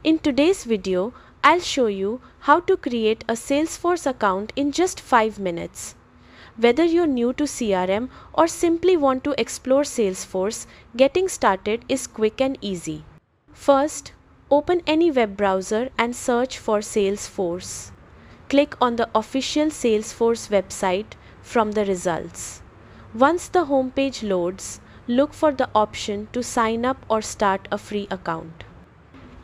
In today's video, I'll show you how to create a Salesforce account in just 5 minutes. Whether you're new to CRM or simply want to explore Salesforce, getting started is quick and easy. First, open any web browser and search for Salesforce. Click on the official Salesforce website from the results. Once the homepage loads, look for the option to sign up or start a free account.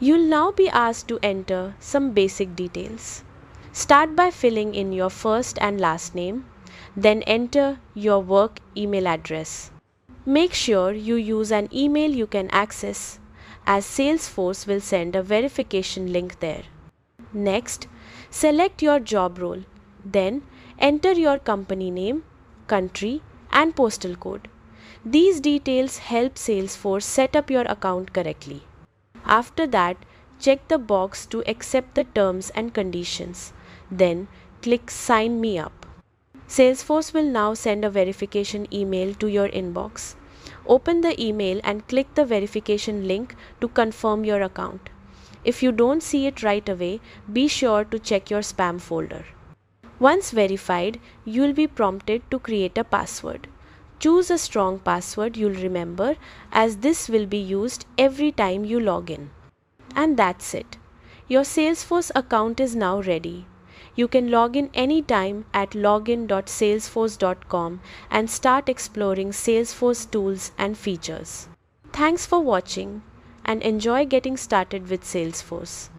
You'll now be asked to enter some basic details. Start by filling in your first and last name, then enter your work email address. Make sure you use an email you can access, as Salesforce will send a verification link there. Next, select your job role. Then enter your company name, country, and postal code. These details help Salesforce set up your account correctly. After that, check the box to accept the terms and conditions. Then click Sign Me Up. Salesforce will now send a verification email to your inbox. Open the email and click the verification link to confirm your account. If you don't see it right away, be sure to check your spam folder. Once verified, you will be prompted to create a password. Choose a strong password you'll remember, as this will be used every time you log in. And that's it. Your Salesforce account is now ready. You can log in anytime at login.salesforce.com and start exploring Salesforce tools and features. Thanks for watching and enjoy getting started with Salesforce.